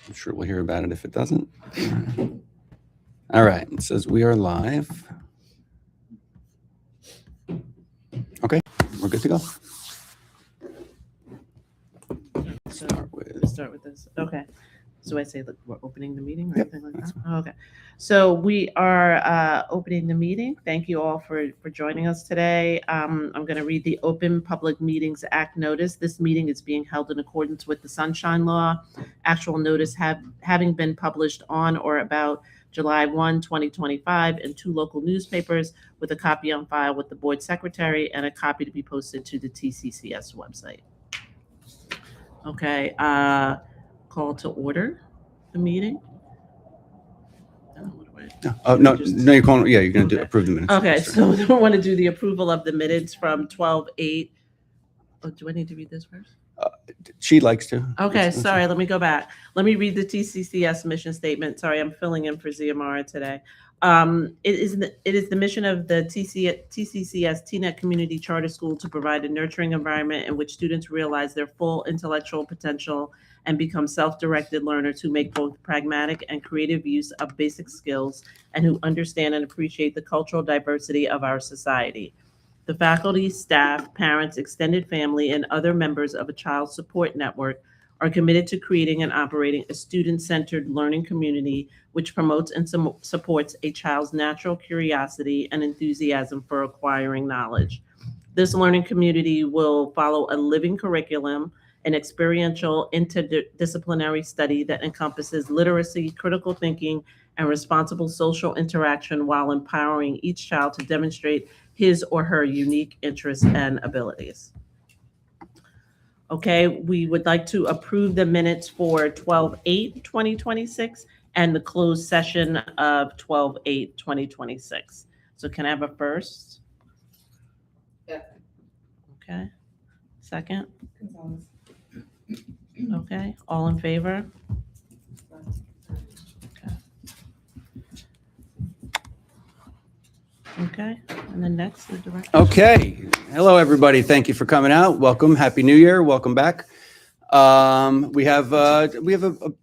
I'm sure we'll hear about it if it doesn't. All right, it says we are live. Okay, we're good to go. So Start let's with, start with this. Okay. So I say that we're opening the meeting or Yep, anything like that's that? Oh, okay. So we are opening the meeting. Thank you all for joining us today. I'm going to read the Open Public Meetings Act notice. This meeting is being held in accordance with the Sunshine Law. Actual notice having been published on or about July 1, 2025 in two local newspapers with a copy on file with the board secretary and a copy to be posted to the TCCS website. Okay, call to order the meeting. no, no, you're calling. Yeah, you're going to approve the minutes. Okay, Yes, sir. so I want to do the approval of the minutes from 12/8. Oh, do I need to read this first? She likes to. Okay, sorry, let me go back. Let me read the TCCS mission statement. Sorry, I'm filling in for Ziamara today. It is the mission of the TCCS TNET Community Charter School to provide a nurturing environment in which students realize their full intellectual potential and become self-directed learners who make both pragmatic and creative use of basic skills and who understand and appreciate the cultural diversity of our society. The faculty, staff, parents, extended family, and other members of a child support network are committed to creating and operating a student centered learning community which promotes and supports a child's natural curiosity and enthusiasm for acquiring knowledge. This learning community will follow a living curriculum, an experiential interdisciplinary study that encompasses literacy, critical thinking, and responsible social interaction while empowering each child to demonstrate his or her unique interests and abilities. Okay, we would like to approve the minutes for 12/8/2026 and the closed session of 12/8/2026. So can I have a first? Okay, second? Okay, all in favor? Okay, and then next, the director. Okay. Hello, everybody. Thank you for coming out. Welcome. Happy New Year. Welcome back. We have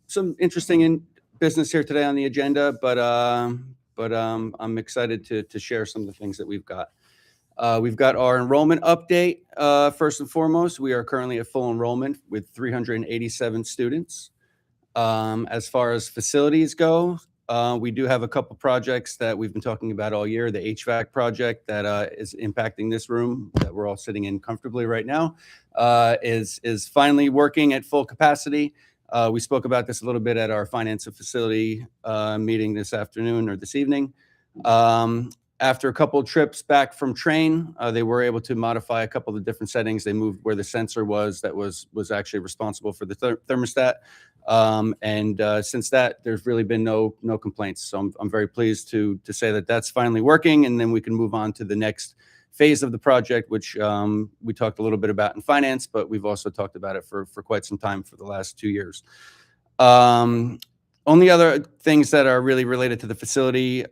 some interesting business here today on the agenda, but I'm excited to share some of the things that we've got. We've got our enrollment update. First and foremost, we are currently at full enrollment with 387 students. As far as facilities go, we do have a couple projects that we've been talking about all year. The HVAC project that is impacting this room that we're all sitting in comfortably right now is finally working at full capacity. We spoke about this a little bit at our finance and facility meeting this afternoon or this evening. After a couple of trips back from train, they were able to modify a couple of the different settings. They moved where the sensor was that was actually responsible for the thermostat. Since that, there's really been no complaints. So I'm very pleased to say that that's finally working, and then we can move on to the next phase of the project, which we talked a little bit about in finance, but we've also talked about it for quite some time for the last 2 years. Only other things that are really related to the facility,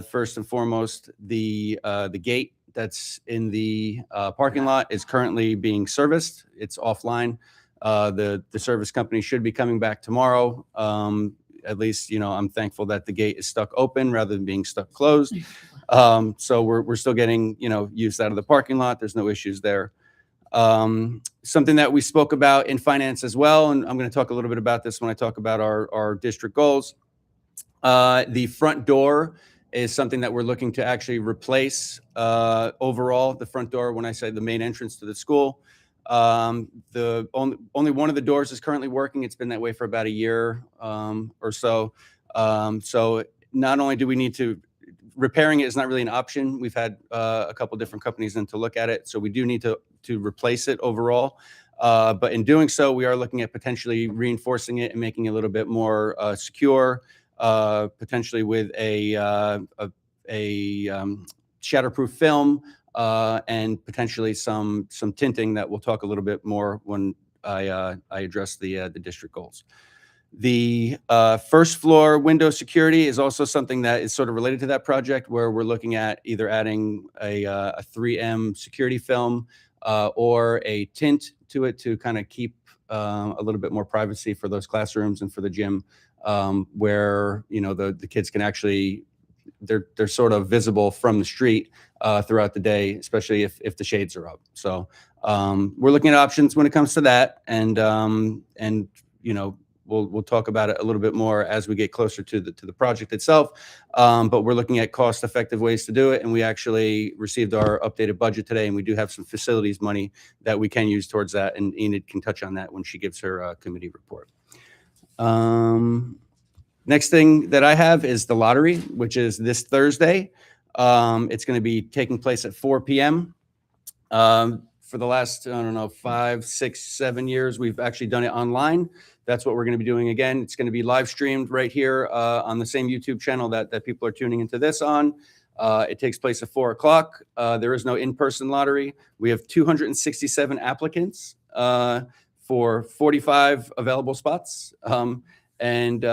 first and foremost, the gate that's in the parking lot is currently being serviced. It's offline. The service company should be coming back tomorrow. At least, I'm thankful that the gate is stuck open rather than being stuck closed. So we're still getting, use out of the parking lot. There's no issues there. Something that we spoke about in finance as well, and I'm going to talk a little bit about this when I talk about our district goals. The front door is something that we're looking to actually replace overall. The front door, when I say the main entrance to the school, the only one of the doors is currently working. It's been that way for about a year or so. So not only do we need to repairing it is not really an option. We've had a couple different companies in to look at it, so we do need to replace it overall. But in doing so, we are looking at potentially reinforcing it and making it a little bit more secure, potentially with a shatterproof film and potentially some tinting that we'll talk a little bit more when I address the district goals. The first floor window security is also something that is sort of related to that project, where we're looking at either adding a 3M security film or a tint to it to kind of keep a little bit more privacy for those classrooms and for the gym, where the kids can actually they're sort of visible from the street throughout the day, especially if the shades are up. So we're looking at options when it comes to that, and we'll talk about it a little bit more as we get closer to the project itself. But we're looking at cost-effective ways to do it, and we actually received our updated budget today, and we do have some facilities money that we can use towards that, and Enid can touch on that when she gives her committee report. Next thing that I have is the lottery, which is this Thursday. It's going to be taking place at 4 p.m. For the last, 5, 6, 7 years, we've actually done it online. That's what we're going to be doing again. It's going to be live streamed right here on the same YouTube channel that people are tuning into this on. It takes place at 4 o'clock. There is no in-person lottery. We have 267 applicants for 45 available spots. And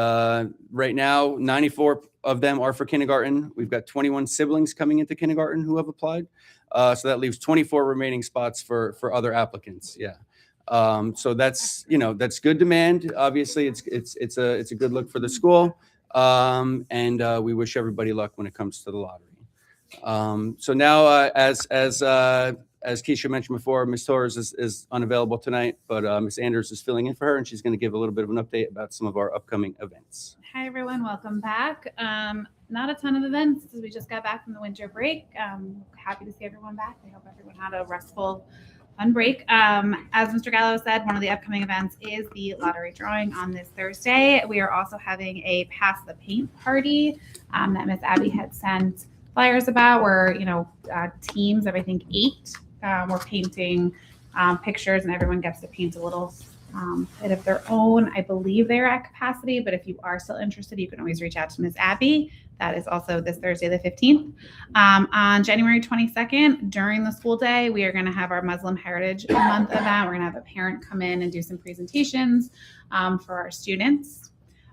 right now, 94 of them are for kindergarten. We've got 21 siblings coming into kindergarten who have applied. So that leaves 24 remaining spots for other applicants. Yeah. So that's good demand. Obviously, it's a good look for the school. And we wish everybody luck when it comes to the lottery. So now, as Keisha mentioned before, Ms. Torres is unavailable tonight, but Ms. Anders is filling in for her, and she's going to give a little bit of an update about some of our upcoming events. Hi, everyone. Welcome back. Not a ton of events as we just got back from the winter break. Happy to see everyone back. I hope everyone had a restful, fun break. As Mr. Gallo said, one of the upcoming events is the lottery drawing on this Thursday. We are also having a Pass the Paint party that Miss Abby had sent flyers about, where teams of, I think, 8 we're painting pictures, and everyone gets to paint a little bit of their own. I believe they're at capacity, but if you are still interested, you can always reach out to Ms. Abby. That is also this Thursday, the 15th. On January 22nd, during the school day, we are going to have our Muslim Heritage Month event. We're going to have a parent come in and do some presentations for our students.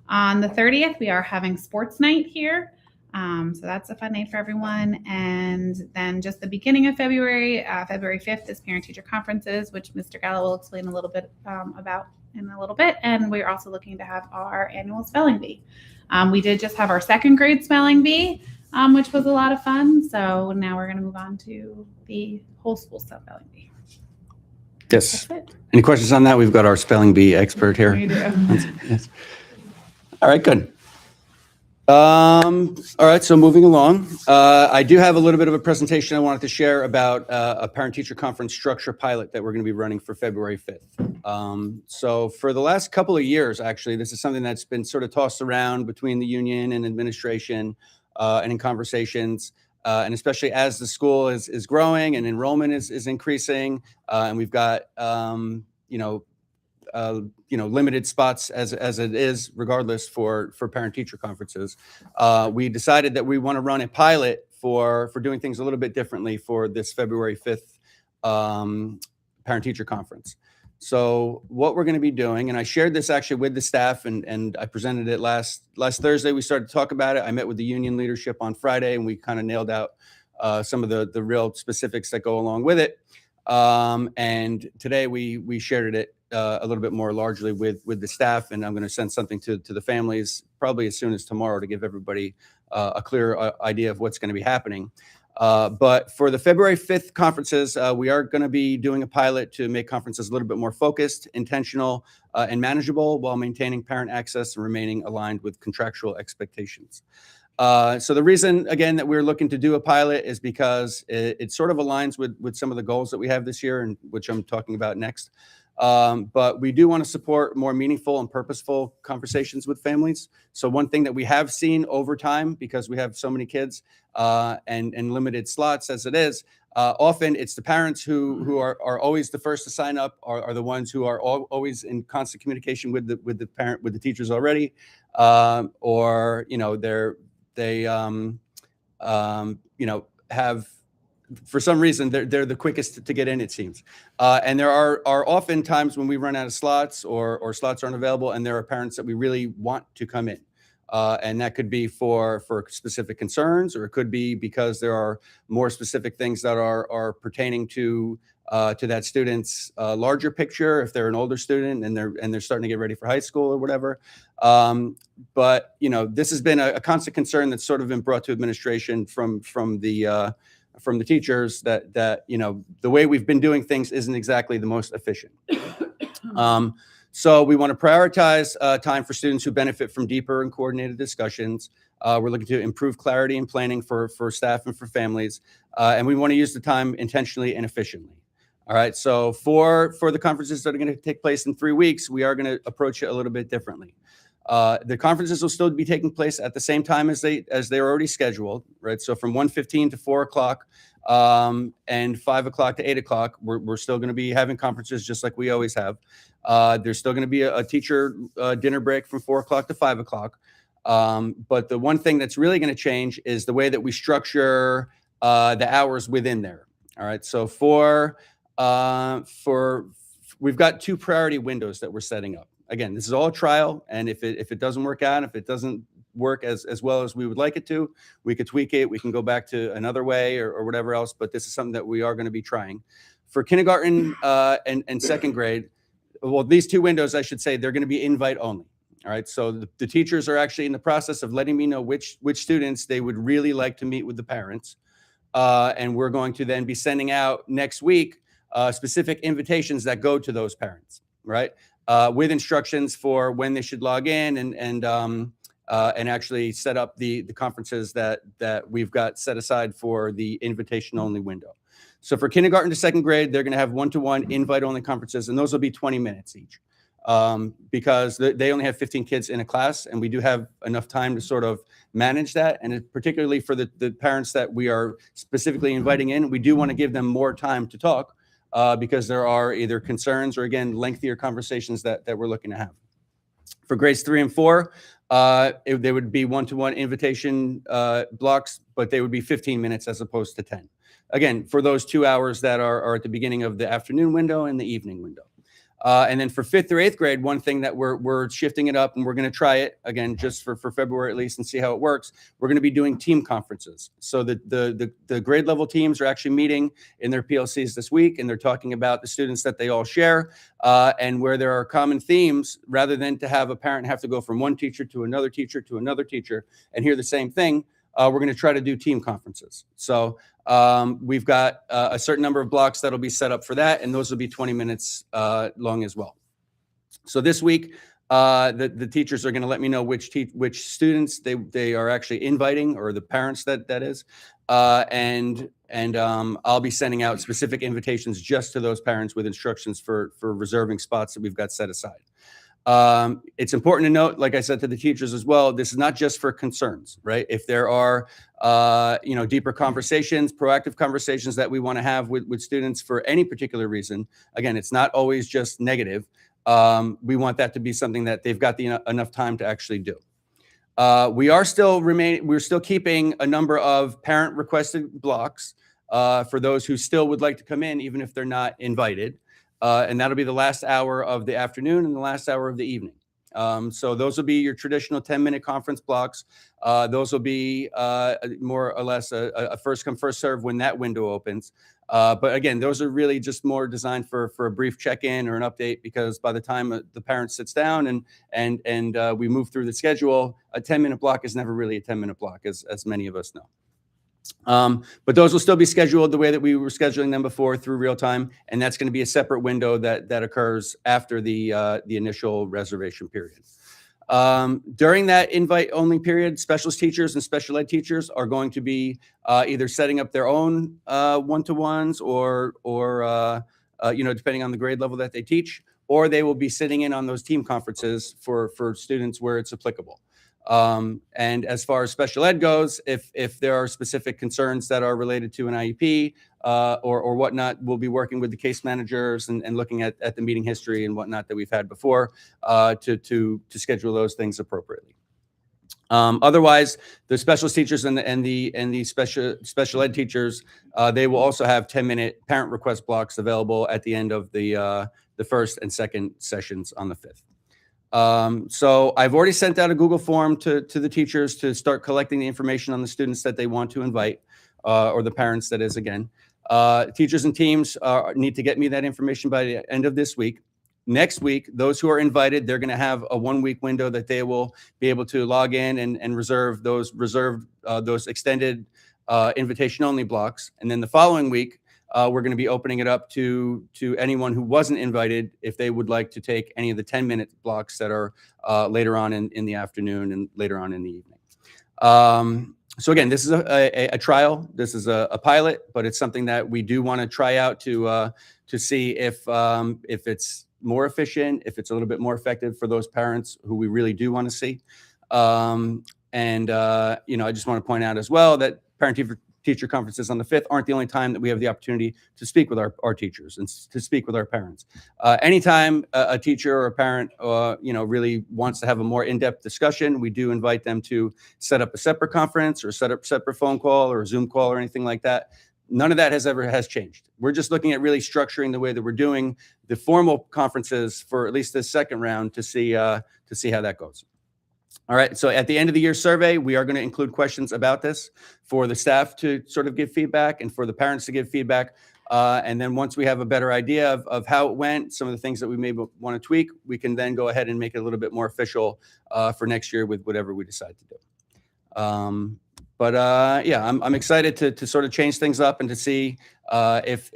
On the 30th, we are having sports night here. So that's a fun night for everyone. And then just the beginning of February, February 5th is parent-teacher conferences, which Mr. Gallo will explain a little bit about in a little bit. And we're also looking to have our annual spelling bee. We did just have our 2nd grade spelling bee, which was a lot of fun. So now we're going to move on to the whole school spelling bee. Yes. Any questions on that? We've got our spelling bee expert here. We do. Yes. All right, good. All right, so moving along, I do have a little bit of a presentation I wanted to share about a parent-teacher conference structure pilot that we're going to be running for February 5th. So for the last couple of years, actually, this is something that's been sort of tossed around between the union and administration and in conversations, and especially as the school is growing and enrollment is increasing, and we've got, limited spots as it is, regardless for parent-teacher conferences. We decided that we want to run a pilot for doing things a little bit differently for this February 5th parent-teacher conference. So what we're going to be doing, and I shared this actually with the staff, and I presented it last Thursday. We started to talk about it. I met with the union leadership on Friday, and we kind of nailed out some of the real specifics that go along with it. And today we shared it a little bit more largely with the staff, and I'm going to send something to the families probably as soon as tomorrow to give everybody a clear idea of what's going to be happening. But for the February 5th conferences, we are going to be doing a pilot to make conferences a little bit more focused, intentional, and manageable while maintaining parent access and remaining aligned with contractual expectations. So the reason, again, that we're looking to do a pilot is because it sort of aligns with some of the goals that we have this year, and which I'm talking about next. But we do want to support more meaningful and purposeful conversations with families. So one thing that we have seen over time, because we have so many kids and limited slots as it is, often it's the parents who are always the first to sign up, are the ones who are always in constant communication with the teachers already, or they have, for some reason, they're the quickest to get in, it seems. And there are often times when we run out of slots or slots aren't available, and there are parents that we really want to come in. And that could be for specific concerns, or it could be because there are more specific things that are pertaining to that student's larger picture, if they're an older student and they're starting to get ready for high school or whatever. But this has been a constant concern that's sort of been brought to administration from the teachers, that the way we've been doing things isn't exactly the most efficient. So we want to prioritize time for students who benefit from deeper and coordinated discussions. We're looking to improve clarity and planning for staff and for families. And we want to use the time intentionally and efficiently. All right. So for the conferences that are going to take place in 3 weeks, we are going to approach it a little bit differently. The conferences will still be taking place at the same time as they're already scheduled, right? So from 1:15 to 4 o'clock, and 5 o'clock to 8 o'clock, we're still going to be having conferences just like we always have. There's still going to be a teacher dinner break from 4 o'clock to 5 o'clock. But the one thing that's really going to change is the way that we structure the hours within there. All right. So we've got 2 priority windows that we're setting up. Again, this is all a trial, and if it doesn't work out, if it doesn't work as well as we would like it to, we could tweak it. We can go back to another way or whatever else. But this is something that we are going to be trying for kindergarten and second grade. Well, these 2 windows, I should say, they're going to be invite only. All right. So the teachers are actually in the process of letting me know which students they would really like to meet with the parents. And we're going to then be sending out next week specific invitations that go to those parents, right? With instructions for when they should log in and actually set up the conferences that we've got set aside for the invitation only window. So for kindergarten to second grade, they're going to have 1-to-1 invite only conferences, and those will be 20 minutes each, because they only have 15 kids in a class, and we do have enough time to sort of manage that. And particularly for the parents that we are specifically inviting in, we do want to give them more time to talk, because there are either concerns or, again, lengthier conversations that we're looking to have. For grades 3 and 4, they would be 1-to-1 invitation blocks, but they would be 15 minutes as opposed to 10. Again, for those 2 hours that are at the beginning of the afternoon window and the evening window. And then for 5th or 8th grade, one thing that we're shifting it up, and we're going to try it again just for February at least and see how it works. We're going to be doing team conferences. So the grade level teams are actually meeting in their PLCs this week, and they're talking about the students that they all share, and where there are common themes, rather than to have a parent have to go from one teacher to another teacher to another teacher and hear the same thing. We're going to try to do team conferences. So we've got a certain number of blocks that'll be set up for that, and those will be 20 minutes long as well. So this week, the teachers are going to let me know which students they are actually inviting, or the parents that is, and I'll be sending out specific invitations just to those parents with instructions for reserving spots that we've got set aside. It's important to note, like I said to the teachers as well, this is not just for concerns, right? If there are, deeper conversations, proactive conversations that we want to have with students for any particular reason, again, it's not always just negative. We want that to be something that they've got enough time to actually do. We're still keeping a number of parent requested blocks for those who still would like to come in, even if they're not invited. And that'll be the last hour of the afternoon and the last hour of the evening. So those will be your traditional 10-minute conference blocks. Those will be more or less a first come, first serve when that window opens. But again, those are really just more designed for a brief check-in or an update, because by the time the parent sits down and we move through the schedule, a 10-minute block is never really a 10-minute block, as many of us know. But those will still be scheduled the way that we were scheduling them before, through real time, and that's going to be a separate window that occurs after the initial reservation period. During that invite only period, specialist teachers and special ed teachers are going to be either setting up their own one-to-ones or depending on the grade level that they teach, or they will be sitting in on those team conferences for students where it's applicable. And as far as special ed goes, if there are specific concerns that are related to an IEP or whatnot, we'll be working with the case managers and looking at the meeting history and whatnot that we've had before to schedule those things appropriately. Otherwise, the specialist teachers and the special ed teachers, they will also have 10-minute parent request blocks available at the end of the first and second sessions on the 5th. So I've already sent out a Google form to the teachers to start collecting the information on the students that they want to invite, or the parents, that is, again. Teachers and teams need to get me that information by the end of this week. Next week, those who are invited, they're going to have a 1-week window that they will be able to log in and reserve those extended invitation-only blocks. And then the following week, we're going to be opening it up to anyone who wasn't invited if they would like to take any of the 10-minute blocks that are later on in the afternoon and later on in the evening. So again, this is a trial. This is a pilot, but it's something that we do want to try out to see if it's more efficient, if it's a little bit more effective for those parents who we really do want to see. I just want to point out as well that parent-teacher conferences on the 5th aren't the only time that we have the opportunity to speak with our teachers and to speak with our parents. Anytime a teacher or a parent, really wants to have a more in-depth discussion, we do invite them to set up a separate conference or set up a separate phone call or a Zoom call or anything like that. None of that has changed. We're just looking at really structuring the way that we're doing the formal conferences for at least this second round to see how that goes. All right. So at the end of the year survey, we are going to include questions about this for the staff to sort of give feedback and for the parents to give feedback. And then once we have a better idea of how it went, some of the things that we may want to tweak, we can then go ahead and make it a little bit more official for next year with whatever we decide to do. I'm excited to sort of change things up and to see if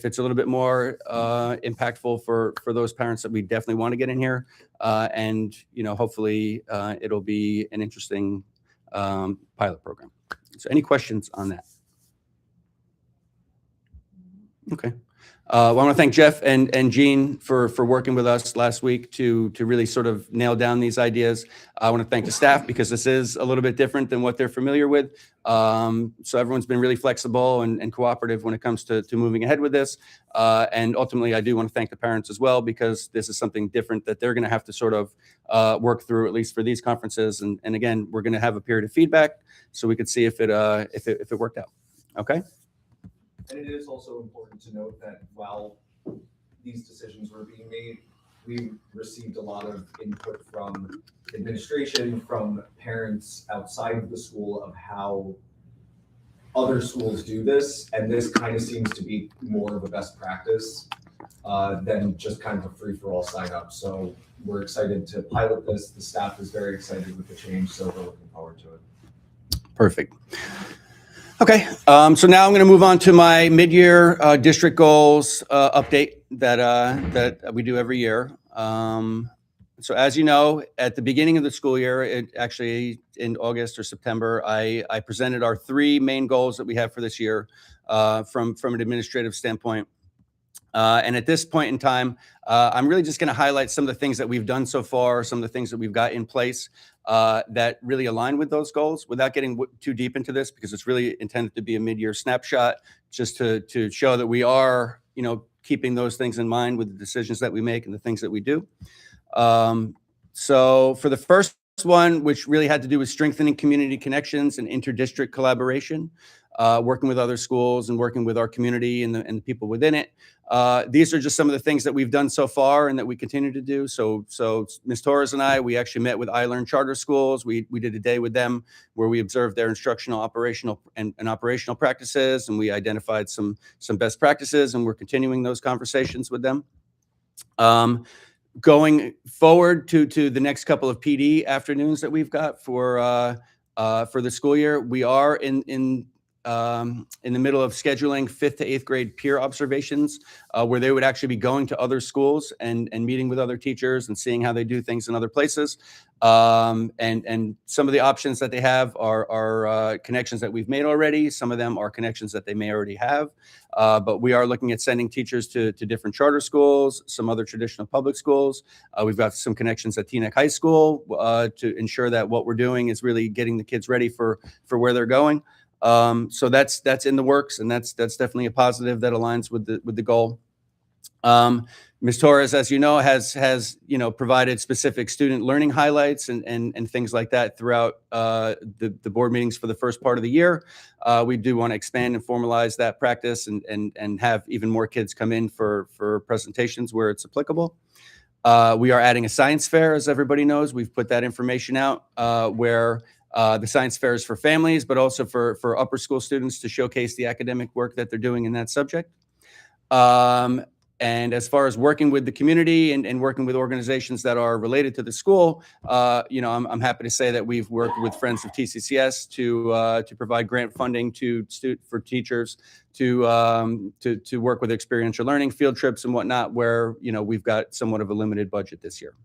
it's a little bit more impactful for those parents that we definitely want to get in here. Hopefully it'll be an interesting pilot program. So any questions on that? Okay. I want to thank Jeff and Jean for working with us last week to really sort of nail down these ideas. I want to thank the staff because this is a little bit different than what they're familiar with. So everyone's been really flexible and cooperative when it comes to moving ahead with this. And ultimately, I do want to thank the parents as well, because this is something different that they're going to have to sort of work through, at least for these conferences. And again, we're going to have a period of feedback so we could see if it worked out. Okay. And it is also important to note that while these decisions were being made, we received a lot of input from administration, from parents outside of the school of how other schools do this. And this kind of seems to be more of a best practice than just kind of a free-for-all sign up. So we're excited to pilot this. The staff is very excited with the change, so we're looking forward to it. Perfect. Okay, so now I'm going to move on to my mid-year district goals update that we do every year. So as you know, at the beginning of the school year, actually in August or September, I presented our 3 main goals that we have for this year from an administrative standpoint. And at this point in time, I'm really just going to highlight some of the things that we've done so far, some of the things that we've got in place that really align with those goals, without getting too deep into this, because it's really intended to be a mid-year snapshot, just to show that we are, keeping those things in mind with the decisions that we make and the things that we do. So for the first one, which really had to do with strengthening community connections and inter-district collaboration, working with other schools and working with our community and the people within it. These are just some of the things that we've done so far and that we continue to do. So Ms. Torres and I, we actually met with iLearn Charter Schools. We did a day with them where we observed their instructional, operational practices, and we identified some best practices, and we're continuing those conversations with them. Going forward to the next couple of PD afternoons that we've got for the school year, we are in the middle of scheduling 5th to 8th grade peer observations, where they would actually be going to other schools and meeting with other teachers and seeing how they do things in other places. And some of the options that they have are connections that we've made already. Some of them are connections that they may already have. But we are looking at sending teachers to different charter schools, some other traditional public schools. We've got some connections at Teaneck High School to ensure that what we're doing is really getting the kids ready for where they're going. So that's in the works, and that's definitely a positive that aligns with the goal. Ms. Torres, as you know, has provided specific student learning highlights and things like that throughout the board meetings for the first part of the year. We do want to expand and formalize that practice and have even more kids come in for presentations where it's applicable. We are adding a science fair, as everybody knows. We've put that information out where the science fair is for families, but also for upper school students to showcase the academic work that they're doing in that subject. And as far as working with the community and working with organizations that are related to the school, I'm happy to say that we've worked with Friends of TCCS to provide grant funding for teachers to work with experiential learning, field trips and whatnot, where we've got somewhat of a limited budget this year.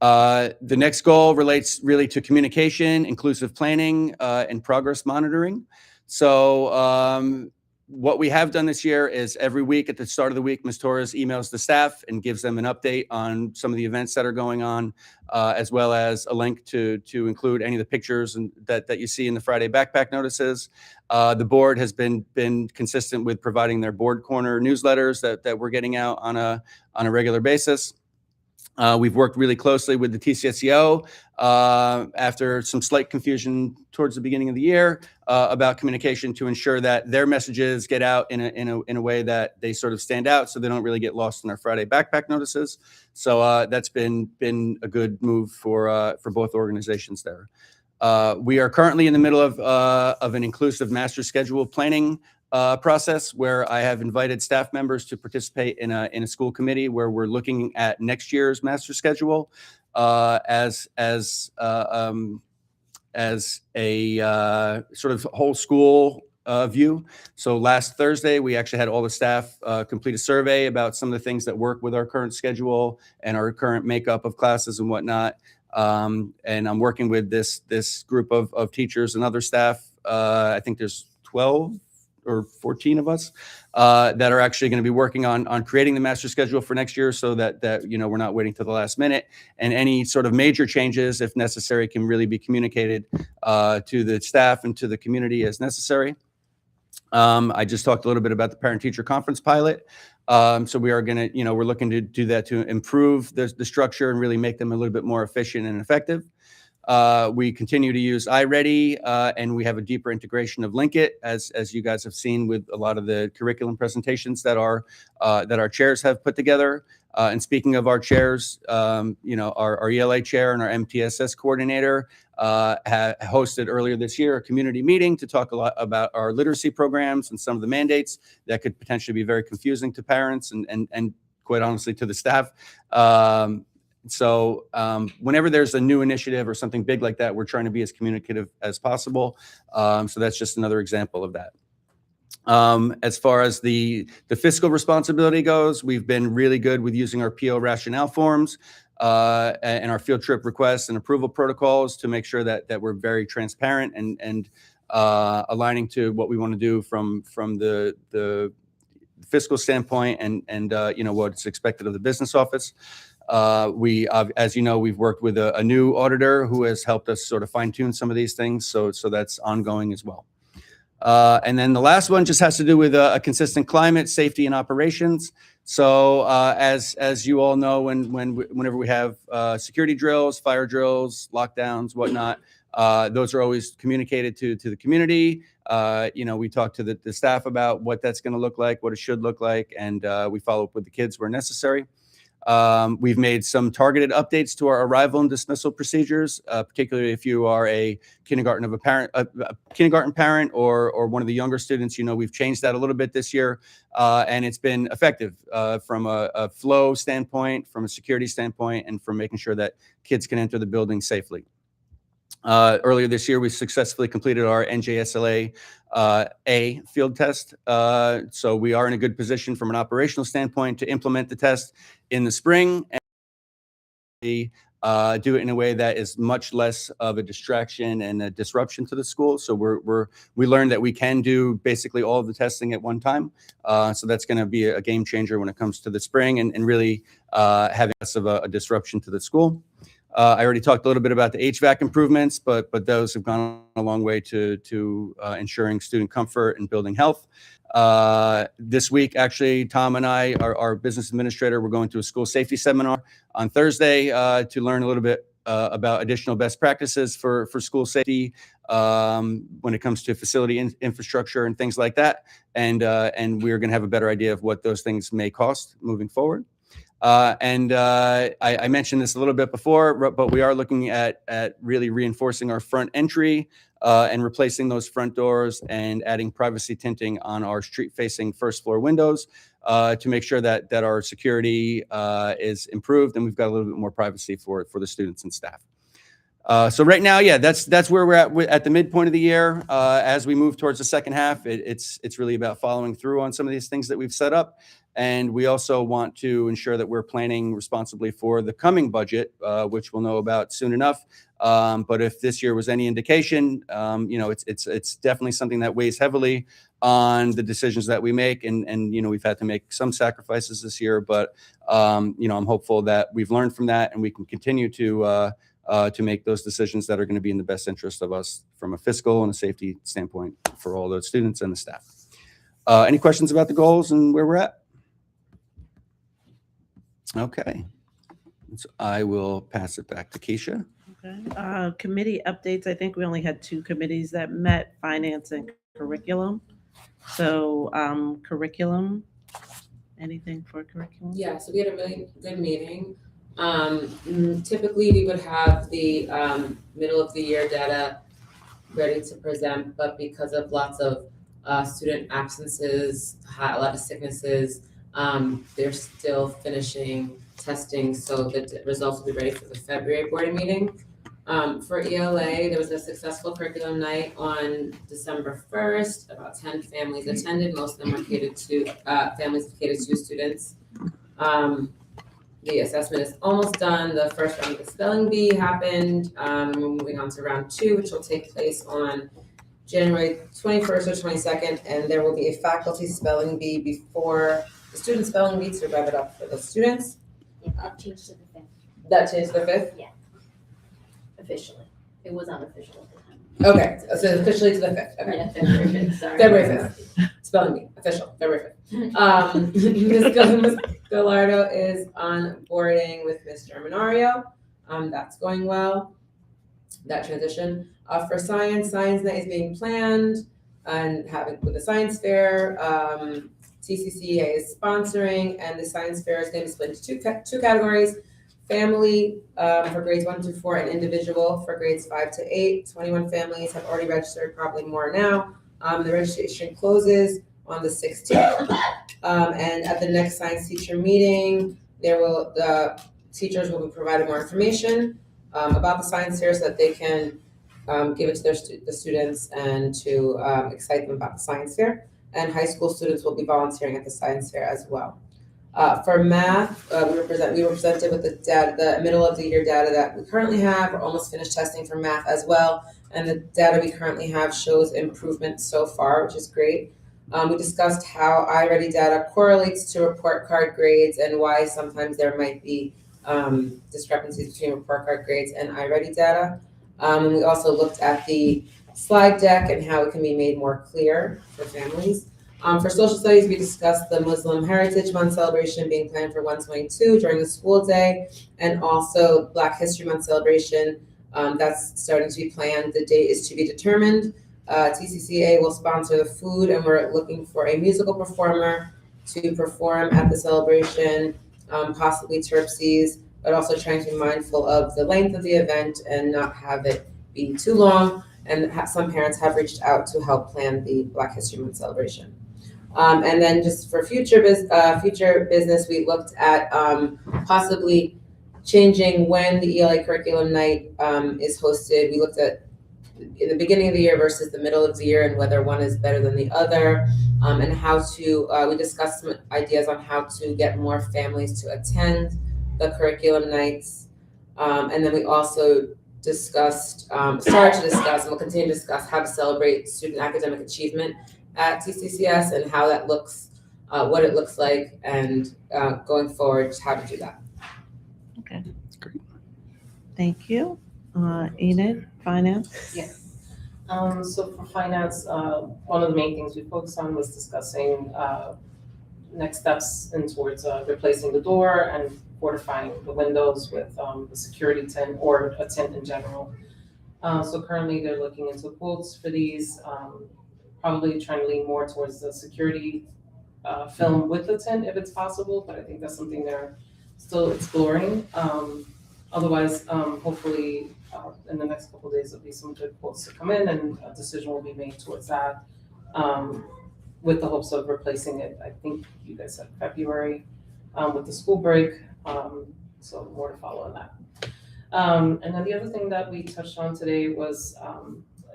The next goal relates really to communication, inclusive planning, and progress monitoring. So what we have done this year is every week at the start of the week, Ms. Torres emails the staff and gives them an update on some of the events that are going on, as well as a link to include any of the pictures that you see in the Friday backpack notices. The board has been consistent with providing their board corner newsletters that we're getting out on a regular basis. We've worked really closely with the TCCO after some slight confusion towards the beginning of the year about communication to ensure that their messages get out in a way that they sort of stand out, so they don't really get lost in our Friday backpack notices. So that's been a good move for both organizations there. We are currently in the middle of an inclusive master schedule planning process where I have invited staff members to participate in a school committee where we're looking at next year's master schedule as a sort of whole school view. So last Thursday, we actually had all the staff complete a survey about some of the things that work with our current schedule and our current makeup of classes and whatnot. And I'm working with this group of teachers and other staff. I think there's 12 or 14 of us that are actually going to be working on creating the master schedule for next year, so that we're not waiting till the last minute, and any sort of major changes, if necessary, can really be communicated to the staff and to the community as necessary. I just talked a little bit about the parent-teacher conference pilot. So we are going to, we're looking to do that to improve the structure and really make them a little bit more efficient and effective. We continue to use iReady, and we have a deeper integration of Linkit, as you guys have seen with a lot of the curriculum presentations that our chairs have put together. And speaking of our chairs, our ELA chair and our MTSS coordinator hosted earlier this year a community meeting to talk a lot about our literacy programs and some of the mandates that could potentially be very confusing to parents and quite honestly to the staff. So whenever there's a new initiative or something big like that, we're trying to be as communicative as possible. So that's just another example of that. As far as the fiscal responsibility goes, we've been really good with using our PO rationale forms and our field trip requests and approval protocols to make sure that we're very transparent and aligning to what we want to do from the fiscal standpoint and what's expected of the business office. As you know, we've worked with a new auditor who has helped us sort of fine tune some of these things. So that's ongoing as well. And then the last one just has to do with a consistent climate, safety, and operations. So as you all know, whenever we have security drills, fire drills, lockdowns, whatnot, those are always communicated to the community. We talk to the staff about what that's going to look like, what it should look like, and we follow up with the kids where necessary. We've made some targeted updates to our arrival and dismissal procedures, particularly if you are a kindergarten parent or one of the younger students. We've changed that a little bit this year, and it's been effective from a flow standpoint, from a security standpoint, and from making sure that kids can enter the building safely. Earlier this year, we successfully completed our NJSLA A field test. So we are in a good position from an operational standpoint to implement the test in the spring and do it in a way that is much less of a distraction and a disruption to the school. So we learned that we can do basically all of the testing at one time. So that's going to be a game changer when it comes to the spring and really having less of a disruption to the school. I already talked a little bit about the HVAC improvements, but those have gone a long way to ensuring student comfort and building health. This week, actually, Tom and I, our business administrator, we're going to a school safety seminar on Thursday to learn a little bit about additional best practices for school safety when it comes to facility infrastructure and things like that. And we're going to have a better idea of what those things may cost moving forward. I mentioned this a little bit before, but we are looking at really reinforcing our front entry and replacing those front doors and adding privacy tinting on our street-facing first floor windows to make sure that our security is improved and we've got a little bit more privacy for the students and staff. So right now, yeah, that's where we're at the midpoint of the year. As we move towards the second half, it's really about following through on some of these things that we've set up. And we also want to ensure that we're planning responsibly for the coming budget, which we'll know about soon enough. But if this year was any indication, it's definitely something that weighs heavily on the decisions that we make. And we've had to make some sacrifices this year, but I'm hopeful that we've learned from that and we can continue to make those decisions that are going to be in the best interest of us from a fiscal and a safety standpoint for all the students and the staff. Any questions about the goals and where we're at? Okay. So I will pass it back to Keisha. Okay. Committee updates. I think we only had 2 committees that met, finance and curriculum. So curriculum, anything for curriculum? Yeah, so we had a really good meeting. Typically we would have the middle of the year data ready to present, but because of lots of student absences, a lot of sicknesses, they're still finishing testing, so the results will be ready for the February board meeting. For ELA, there was a successful curriculum night on December 1st. About 10 families attended. Most of them were catered to families of catered to students. The assessment is almost done. The first round of the spelling bee happened. We're moving on to round 2, which will take place on January 21st or 22nd, and there will be a faculty spelling bee before the student spelling bee to rev it up for the students. That changed to the 5th. That changed to the 5th? Officially. It was unofficial at the time. Okay, so officially to the 5th. Okay. Yeah, February 5th, sorry. February 5th. Spelling bee, official, February 5th. Ms. Gallardo is onboarding with Mr. Minario. That's going well, that transition. For science night is being planned and having with the science fair. TCCA is sponsoring, and the science fair is going to be split into two categories. Family for grades 1 through 4 and individual for grades 5 to 8. 21 families have already registered, probably more now. The registration closes on the 16th. And at the next science teacher meeting, the teachers will be provided more information about the science fair so that they can give it to the students and to excite them about the science fair. And high school students will be volunteering at the science fair as well. For math, we were presented with the data, the middle of the year data that we currently have. We're almost finished testing for math as well. And the data we currently have shows improvement so far, which is great. We discussed how iReady data correlates to report card grades and why sometimes there might be discrepancies between report card grades and iReady data. And we also looked at the slide deck and how it can be made more clear for families. For social studies, we discussed the Muslim Heritage Month celebration being planned for 1/22 during the school day, and also Black History Month celebration that's starting to be planned. The date is to be determined. TCCA will sponsor the food, and we're looking for a musical performer to perform at the celebration, possibly Trustees, but also trying to be mindful of the length of the event and not have it be too long. And some parents have reached out to help plan the Black History Month celebration. And then just for future business, we looked at possibly changing when the ELA curriculum night is hosted. We looked at in the beginning of the year versus the middle of the year and whether one is better than the other, and how to, we discussed some ideas on how to get more families to attend the curriculum nights. And then we also started to discuss, and we'll continue to discuss how to celebrate student academic achievement at TCCS and how that looks, what it looks like, and going forward, how to do that. Okay. Great. Thank you. Enid, finance? Yes. So for finance, one of the main things we focused on was discussing next steps in towards replacing the door and fortifying the windows with the security tint or a tint in general. So currently they're looking into quotes for these, probably trying to lean more towards the security film with the tint if it's possible, but I think that's something they're still exploring. Otherwise, hopefully, in the next couple of days, there'll be some good quotes to come in and a decision will be made towards that. With the hopes of replacing it, I think you guys said February, with the school break. So more to follow on that. And then the other thing that we touched on today was,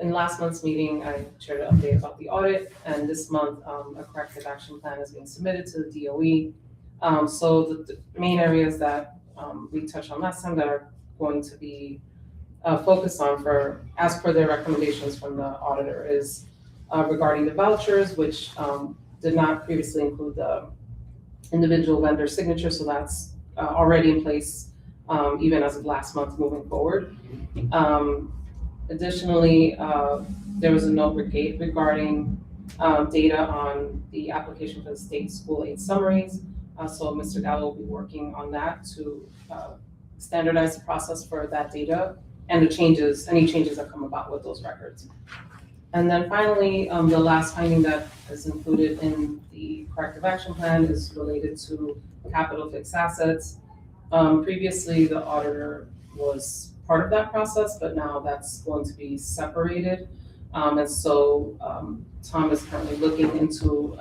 in last month's meeting, I shared an update about the audit, and this month, a corrective action plan is being submitted to the DOE. So the main areas that we touched on last time that are going to be focused on as per their recommendations from the auditor is regarding the vouchers, which did not previously include the individual vendor signature, so that's already in place even as of last month moving forward. Additionally, there was a note regarding data on the application for the state school aid summaries. So Mr. Gallo will be working on that to standardize the process for that data and any changes that come about with those records. And then finally, the last finding that is included in the corrective action plan is related to capital fixed assets. Previously, the auditor was part of that process, but now that's going to be separated. And so Tom is currently looking into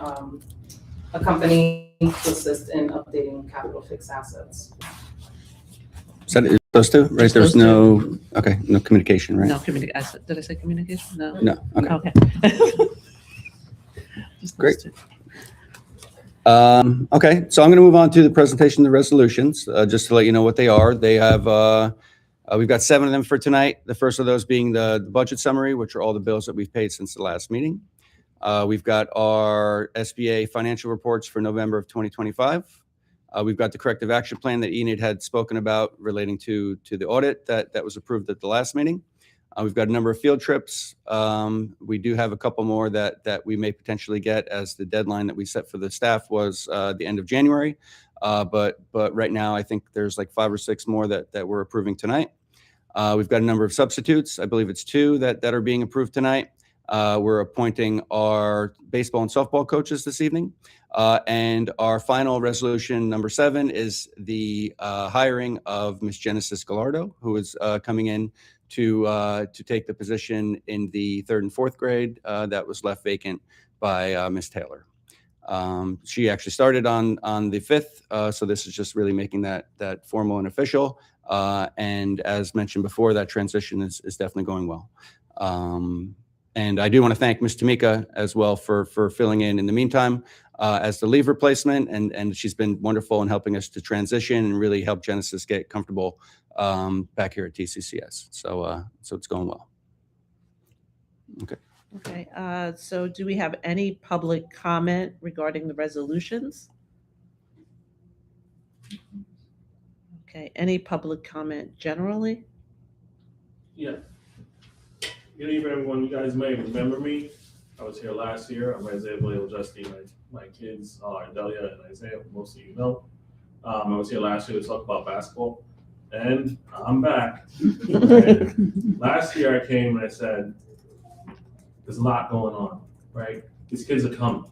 a company to assist in updating capital fixed assets. Is that those two, right? Just There's those no communication, right? No communication. Did I say communication? No. No, okay. Okay. Just those Great. two. Okay, so I'm going to move on to the presentation of the resolutions, just to let you know what they are. They have, we've got 7 of them for tonight. The first of those being the budget summary, which are all the bills that we've paid since the last meeting. We've got our SBA financial reports for November of 2025. We've got the corrective action plan that Enid had spoken about relating to the audit that was approved at the last meeting. We've got a number of field trips. We do have a couple more that we may potentially get, as the deadline that we set for the staff was the end of January. But right now, I think there's like 5 or 6 more that we're approving tonight. We've got a number of substitutes. I believe it's 2 that are being approved tonight. We're appointing our baseball and softball coaches this evening. And our final resolution, number 7, is the hiring of Ms. Genesis Gallardo, who is coming in to take the position in the 3rd and 4th grade that was left vacant by Ms. Taylor. She actually started on the 5th, so this is just really making that formal and official. And as mentioned before, that transition is definitely going well. And I do want to thank Ms. Tamika as well for filling in the meantime as the leave replacement, and she's been wonderful in helping us to transition and really help Genesis get comfortable back here at TCCS. So it's going well. Okay. Okay, so do we have any public comment regarding the resolutions? Okay, any public comment generally? Yeah. Good evening, everyone. You guys may remember me. I was here last year. I'm Isaiah Vallejo Justy. My kids are Delia and Isaiah, most of you know. I was here last year to talk about basketball, and I'm back. And last year I came and I said, there's a lot going on, right? These kids are coming.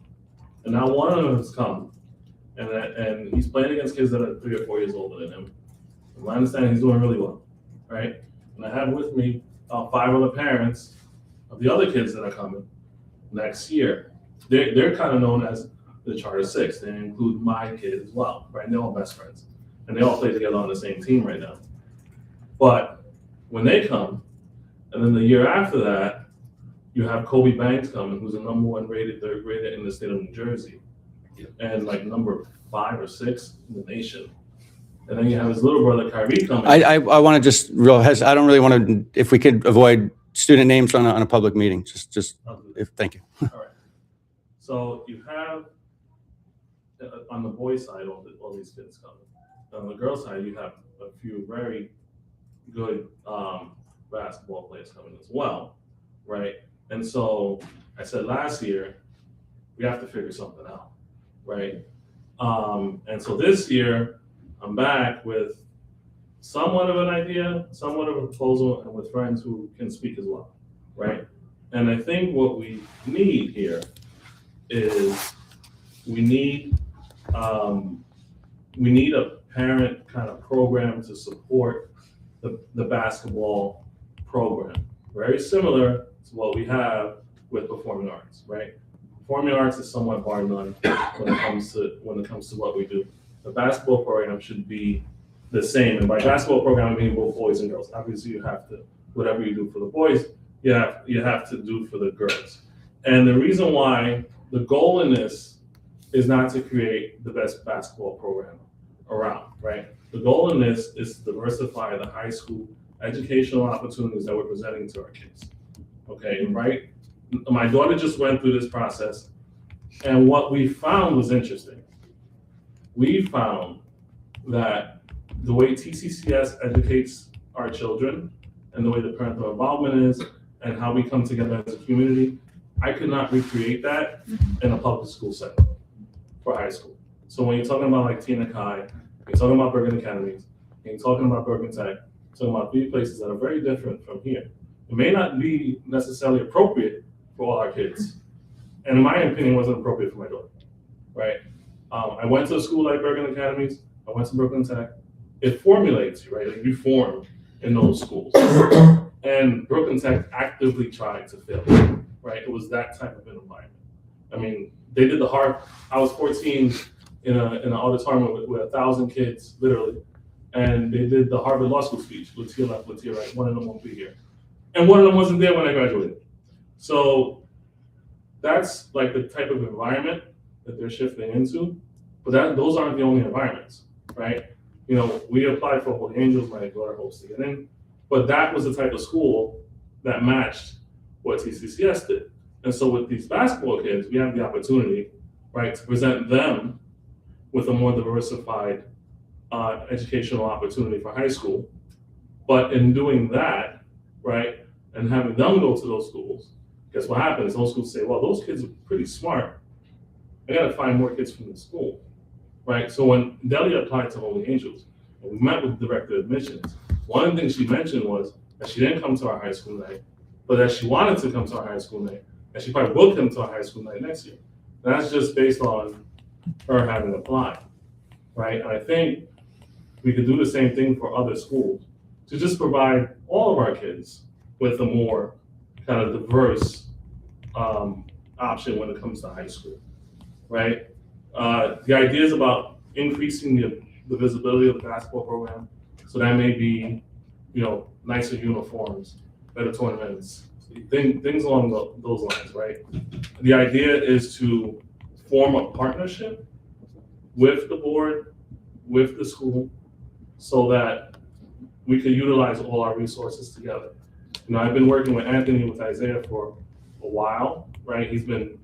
And now one of them has come. And he's playing against kids that are 3 or 4 years older than him. From my understanding, he's doing really well, right? And I have with me 5 other parents of the other kids that are coming next year. They're kind of known as the Charter 6. They include my kid as well, right? And they're all best friends. And they all play together on the same team right now. But when they come, and then the year after that, you have Kobe Banks coming, who's the #1 rated 3rd grader in the state of New Jersey. And like number 5 or 6 in the nation. And then you have his little brother Kyrie coming. I want to just I don't really want to, if we could avoid student names on a public meeting, thank you. All right. So you have on the boys' side all these kids coming. On the girls' side, you have a few very good basketball players coming as well, right? And so I said last year we have to figure something out, right? And so this year I'm back with somewhat of an idea, somewhat of a proposal, and with friends who can speak as well, right? And I think what we need here is we need a parent kind of program to support the basketball program. Very similar to what we have with performing arts, right? Performing arts is somewhat bar none when it comes to what we do. The basketball program should be the same. And by basketball program, I mean both boys and girls. Obviously, you have to, whatever you do for the boys, you have to do for the girls. And the reason why the goal in this is not to create the best basketball program around, right? The goal in this is to diversify the high school educational opportunities that we're presenting to our kids. Okay, right? My daughter just went through this process, and what we found was interesting. We found that the way TCCS educates our children and the way the parental involvement is and how we come together as a community, I could not recreate that in a public school setting for high school. So when you're talking about like Tina Kai, you're talking about Bergen Academies, and you're talking about Bergen Tech, you're talking about three places that are very different from here. It may not be necessarily appropriate for all our kids. And in my opinion, it wasn't appropriate for my daughter, right? I went to a school like Bergen Academies, I went to Brooklyn Tech. It formulates you, right? Like you form in those schools. And Brooklyn Tech actively tried to fail, right? It was that type of an environment. I mean, they did the hard, I was 14 in an auditorium with 1,000 kids, literally. And they did the Harvard Law School speech, Latia left, Latia right, one of them won't be here. And one of them wasn't there when I graduated. So that's like the type of environment that they're shifting into. But those aren't the only environments, right? You know, we applied for Holy Angels, my daughter hopes to get in, but that was the type of school that matched what TCCS did. And so with these basketball kids, we have the opportunity, right, to present them with a more diversified educational opportunity for high school. But in doing that, right, and having them go to those schools, guess what happens? Those schools say, well, those kids are pretty smart. I gotta find more kids from the school, right? So when Delia applied to Holy Angels, and we met with the director of admissions, one of the things she mentioned was that she didn't come to our high school night, but that she wanted to come to our high school night, and she probably will come to our high school night next year. And that's just based on her having applied, right? And I think we could do the same thing for other schools to just provide all of our kids with a more kind of diverse option when it comes to high school, right? The idea is about increasing the visibility of the basketball program. So that may be, you know, nicer uniforms, better tournaments, things along those lines, right? The idea is to form a partnership with the board, with the school, so that we can utilize all our resources together. You know, I've been working with Anthony, with Isaiah for a while, right? He's been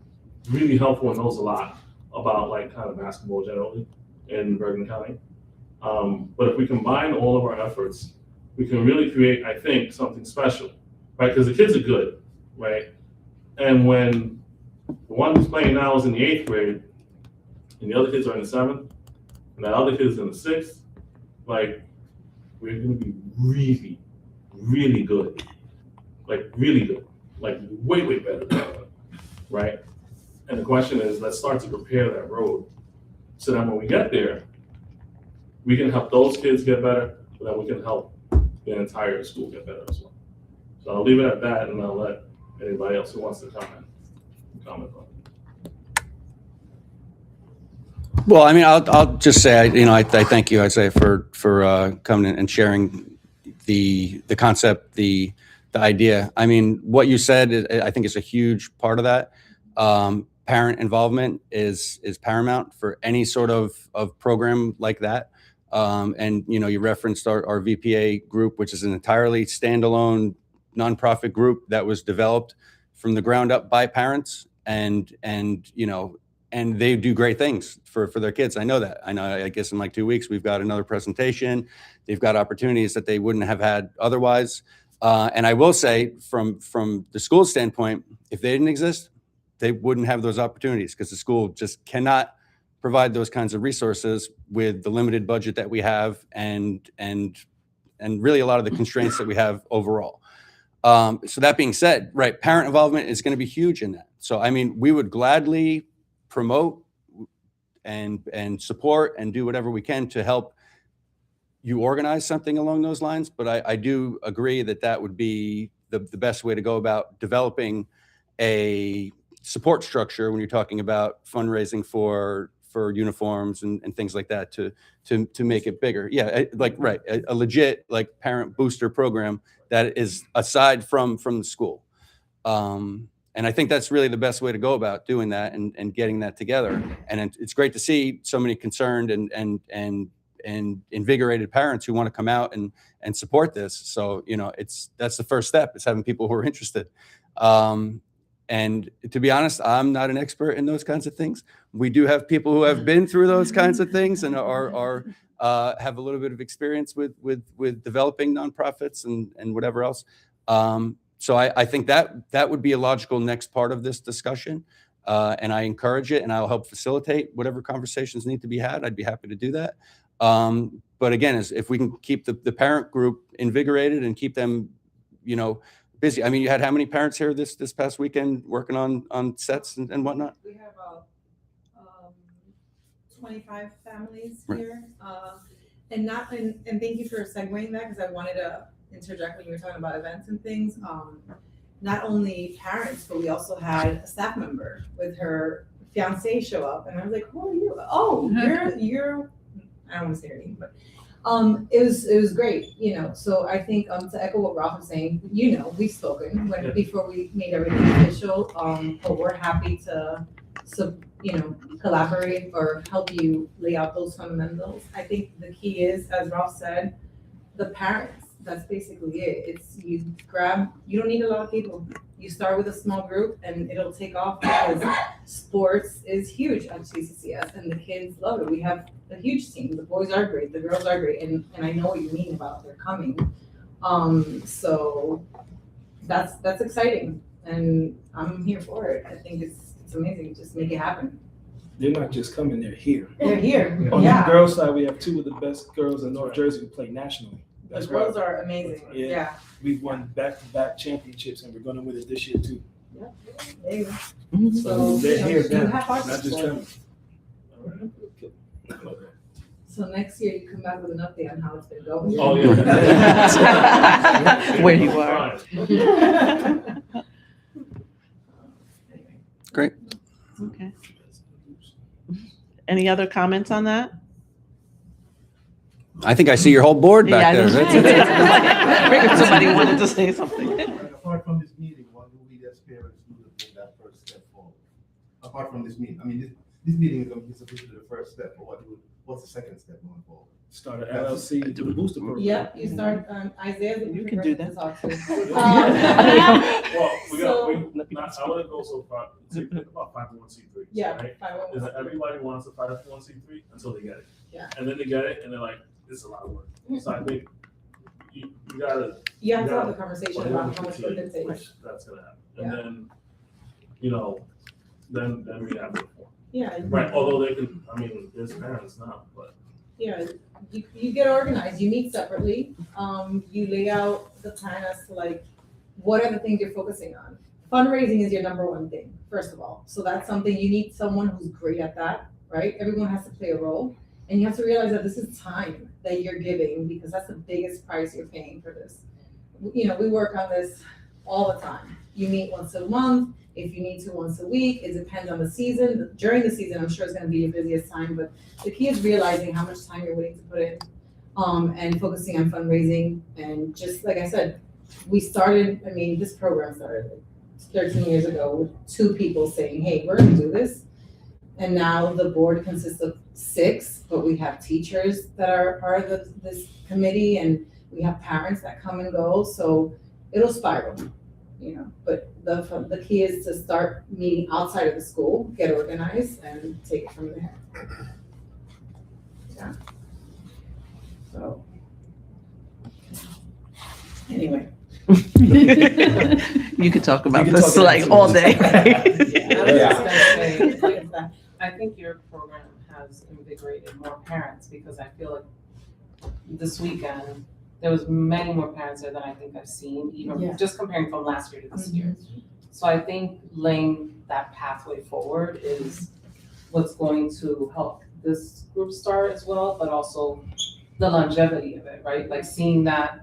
really helpful and knows a lot about like kind of basketball generally in Bergen County. But if we combine all of our efforts, we can really create, I think, something special, right? Because the kids are good, right? And when the one who's playing now is in the 8th grade, and the other kids are in the 7th, and the other kids in the 6th, like, we're gonna be really, really good. Like, really good. Like, way, way better than them, right? And the question is, let's start to prepare that road so that when we get there, we can help those kids get better, but then we can help the entire school get better as well. So I'll leave it at that, and I'll let anybody else who wants to comment on it. Well, I mean, I'll just say, I thank you, Isaiah, for coming in and sharing the concept, the idea. I mean, what you said, I think is a huge part of that. Parent involvement is paramount for any sort of program like that. And, you referenced our VPA group, which is an entirely standalone nonprofit group that was developed from the ground up by parents, and they do great things for their kids. I know that. I guess in like 2 weeks, we've got another presentation. They've got opportunities that they wouldn't have had otherwise. And I will say from the school standpoint, if they didn't exist, they wouldn't have those opportunities, because the school just cannot provide those kinds of resources with the limited budget that we have and really a lot of the constraints that we have overall. So that being said, right, parent involvement is going to be huge in that. So, I mean, we would gladly promote and support and do whatever we can to help you organize something along those lines, but I do agree that that would be the best way to go about developing a support structure when you're talking about fundraising for uniforms and things like that to make it bigger. Yeah, right, a legit like parent booster program that is aside from the school. And I think that's really the best way to go about doing that and getting that together. And it's great to see so many concerned and invigorated parents who want to come out and support this. So, that's the first step, is having people who are interested. And to be honest, I'm not an expert in those kinds of things. We do have people who have been through those kinds of things and are have a little bit of experience with developing nonprofits and whatever else. So I think that would be a logical next part of this discussion. And I encourage it, and I'll help facilitate whatever conversations need to be had. I'd be happy to do that. But again, if we can keep the parent group invigorated and keep them, busy. I mean, you had how many parents here this past weekend working on sets and whatnot? We have 25 families Right. here. And thank you for segueing that, because I wanted to interject when you were talking about events and things. Not only parents, but we also had a staff member with her fiance show up, and I was like, "Who are you? Oh, you're." I don't want to say her name, but it was great, So I think to echo what Ralph was saying, we've spoken before we made everything official. But we're happy to collaborate or help you lay out those fundamentals. I think the key is, as Ralph said, the parents. That's basically it. You don't need a lot of people. You start with a small group and it'll take off, because sports is huge at TCCS and the kids love it. We have a huge team. The boys are great, the girls are great, and I know what you mean about they're coming. So that's exciting, and I'm here for it. I think it's amazing. Just make it happen. They're not just coming, they're here. They're here. On Yeah. the girls' side, we have two of the best girls in North Jersey who play nationally. The girls are amazing. Yeah. We've won back-to-back championships, and we're going to win it this year too. There you go. So they're here you now, have our not just support. coming. So next year you come back with an update on how it's been going. Oh, yeah. Where you are. Great. Okay. Any other comments on that? I think I see your whole board back there. Figured somebody wanted to say something. Apart from this meeting, what do we as parents do to take that first step forward? Apart from this meeting, I mean, this meeting is officially the first step, but what's the second step going forward? Start an LLC to do the booster program. Yep, you start, Isaiah's a You perfect can do person to that. talk to. Well, I want to go so far. So you think about 501c3s, Yeah, right? Is 501c3. that everybody wants a 501c3 until they get it. Yeah. And then they get it, and they're like, "This is a lot of work." So I think you gotta. You have to have Yeah. a conversation about how much work it takes. That's gonna happen, and then, then we have the form. Yeah. Right. Although they can, there's parents now, but. Yeah, you get organized, you meet separately, you lay out the plan as to what are the things you're focusing on. Fundraising is your number one thing, first of all. So that's something, you need someone who's great at that, right? Everyone has to play a role. And you have to realize that this is time that you're giving, because that's the biggest price you're paying for this. We work on this all the time. You meet once a month, if you need to once a week, it depends on the season. During the season, I'm sure it's gonna be your busiest time, but the key is realizing how much time you're willing to put in, and focusing on fundraising. And just like I said, this program started 13 years ago with 2 people saying, hey, we're gonna do this. And now the board consists of 6, but we have teachers that are part of this committee, and we have parents that come and go, so it'll spiral, but the key is to start meeting outside of the school, get organized, and take it from there. Yeah. So. Anyway. You could talk about this all day. I think your program has invigorated more parents, because I feel like this weekend, there was many more parents there than I think I've seen, even just comparing from last year to this year. So I think laying that pathway forward is what's going to help this group start as well, but also the longevity of it, right? Like seeing that,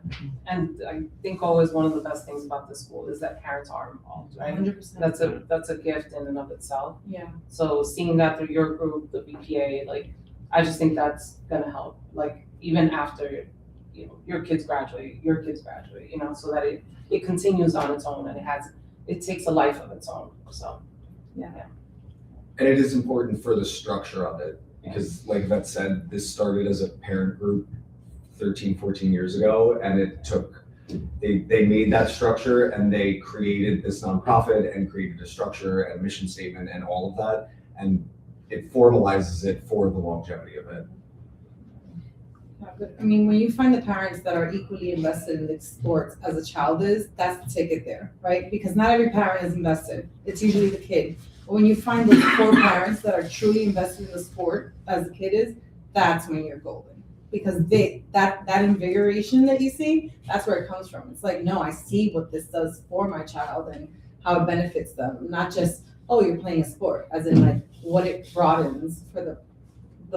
and I think always one of the best things about this school is that parents are involved, right? 100%. That's a gift in and of itself. Yeah. So seeing that through your group, the BPA, like, I just think that's gonna help, like, even after, you know, your kids graduate, you know, so that it continues on its own and it takes a life of its own, so. And it is important for the structure of it, because like Vet said, this started as a parent group 13, 14 years ago, and it took, they made that structure and they created this nonprofit and created a structure and mission statement and all of that, and it formalizes it for the longevity of it. I mean, when you find the parents that are equally invested in the sports as a child is, that's the ticket there, right? Because not every parent is invested. It's usually the kid. But when you find those core parents that are truly invested in the sport as the kid is, that's when you're golden. Because that invigoration that you see, that's where it comes from. It's like, no, I see what this does for my child and how it benefits them. Not just, oh, you're playing a sport, as in like what it broadens for the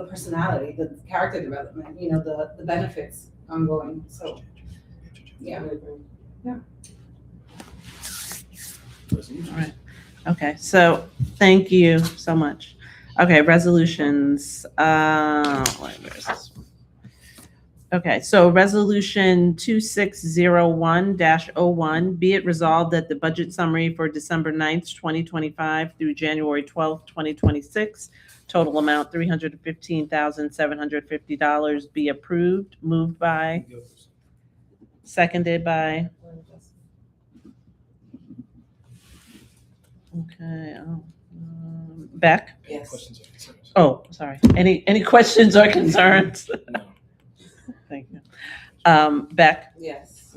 personality, the character development, you know, the benefits ongoing. So, yeah. All right. Okay, so thank you so much. Okay, resolutions. Where is this? Okay, so resolution 2601-01, be it resolved that the budget summary for December 9th, 2025 through January 12th, 2026, total amount $315,750 be approved. Moved by, seconded by. Okay. Beck? Yes. Questions or concerns? Oh, sorry. Any questions or concerns? No. Thank you. Beck? Yes.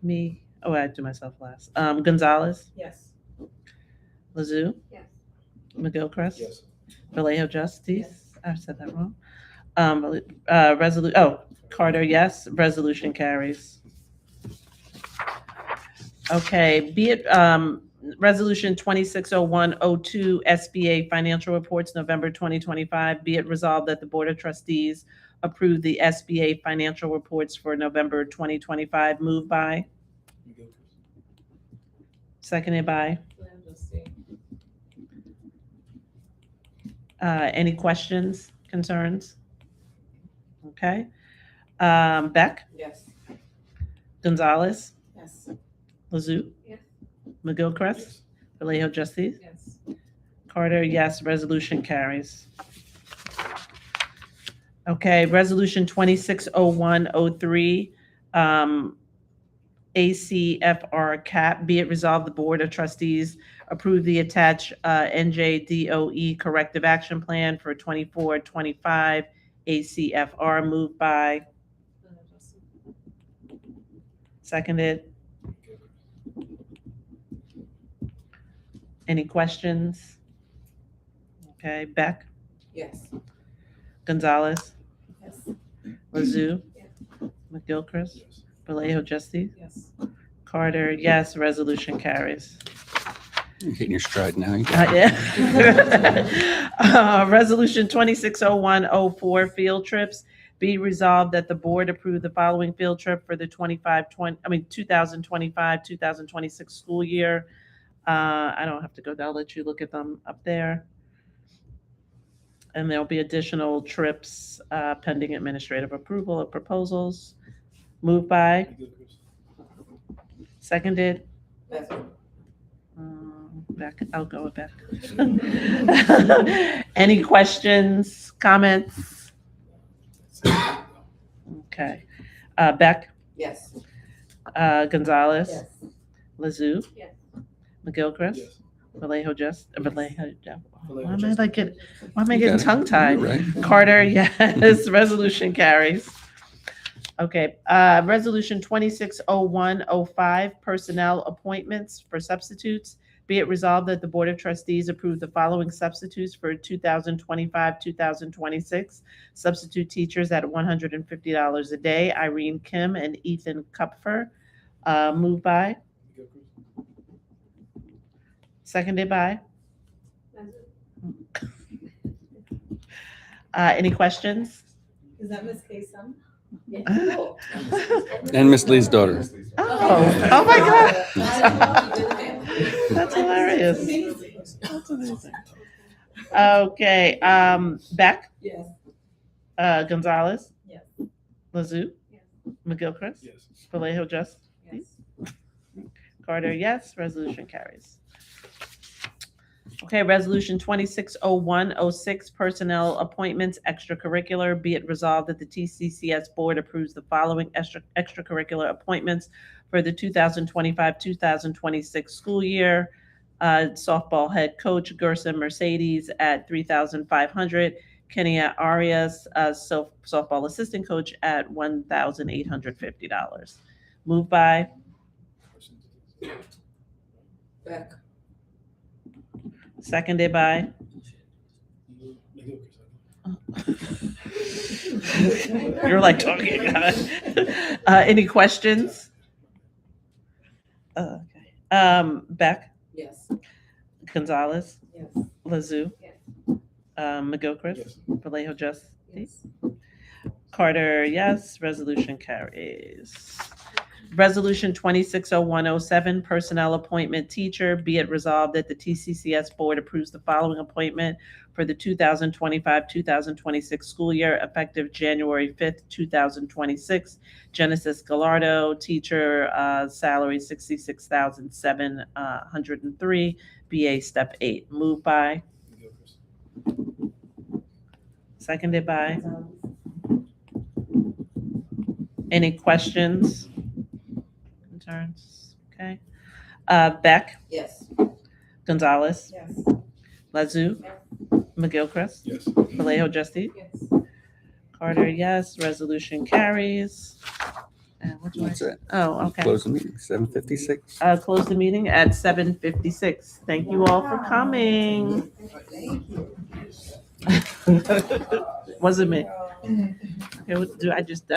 Me? Oh, I do myself last. Gonzalez? Yes. Lazoo? Yes. McGilchrist? Yes. Vallejo Justice? Yes. I said that wrong. Carter, yes. Resolution carries. Okay, be it Resolution 260102, SBA financial reports, November 2025. Be it resolved that the Board of Trustees approve the SBA financial reports for November 2025. Moved by, seconded by. Any questions, concerns? Okay. Beck? Yes. Gonzalez? Yes. Lazoo? Yes. McGilchrist? Yes. Vallejo Justice? Yes. Carter, yes. Resolution carries. Okay, Resolution 260103, ACFR cap. Be it resolved, the Board of Trustees approve the attached NJDOE corrective action plan for 24-25 ACFR. Moved by, seconded. Any questions? Okay, Beck? Yes. Gonzalez? Yes. Lazoo? Yes. McGilchrist? Yes. Vallejo Justice? Yes. Carter, yes. Resolution carries. You're hitting your stride now. Yeah. Resolution 260104, field trips. Be resolved that the board approve the following field trip for the 2025-2026 school year. I don't have to go down. I'll let you look at them up there. And there'll be additional trips pending administrative approval of proposals. Moved by, seconded. Yes. Beck, I'll go with Beck. Any questions, comments? Okay. Beck, Yes. Gonzalez, Yes. Lazoo, Yes. McGilchrist, Yes. Vallejo Vallejo. Why am I Justice. like it? Why am I You getting got it. tongue tied? Right. Carter, yes. Resolution carries. Okay. Resolution 260105, personnel appointments for substitutes. Be it resolved that the Board of Trustees approve the following substitutes for 2025-2026. Substitute teachers at $150 a day, Irene Kim and Ethan Kupfer. Moved by, seconded by. Any questions? Is that Miss Kay's son? And Miss Lee's daughter. Oh my God. That's hilarious. That's amazing. Okay, Beck, Yes. Gonzalez, Yes. Lazoo, Yes. McGilchrist, Yes. Vallejo, Justin, Carter, yes. Resolution carries. Okay, resolution 260106, personnel appointments, extracurricular. Be it resolved that the TCCS board approves the following extracurricular appointments for the 2025-2026 school year. Softball head coach Gerson Mercedes at $3,500. Kenia Arias, softball assistant coach at $1,850. Moved by Beck. seconded by you're like talking. Any questions? Okay. Beck, Yes. Gonzalez, Yes. Lazoo, Yes. McGilchrist, Yes. Vallejo, Justice, Yes. Carter, yes. Resolution carries. Resolution 260107, personnel appointment teacher. Be it resolved that the TCCS board approves the following appointment for the 2025-2026 school year effective January 5th, 2026. Genesis Gallardo, teacher, salary $66,703, BA step 8. Moved by, seconded by. Any questions? Concerns? Okay. Beck, Yes. Gonzalez, Yes. Lazoo, McGilchrist, Yes. Vallejo, Justin, Yes. Carter, yes. Resolution carries. And what do I? That's it. Oh, okay. Close the meeting, 7:56. Close the meeting at 7:56. Thank you all for coming. Wasn't me. Okay, what do I don't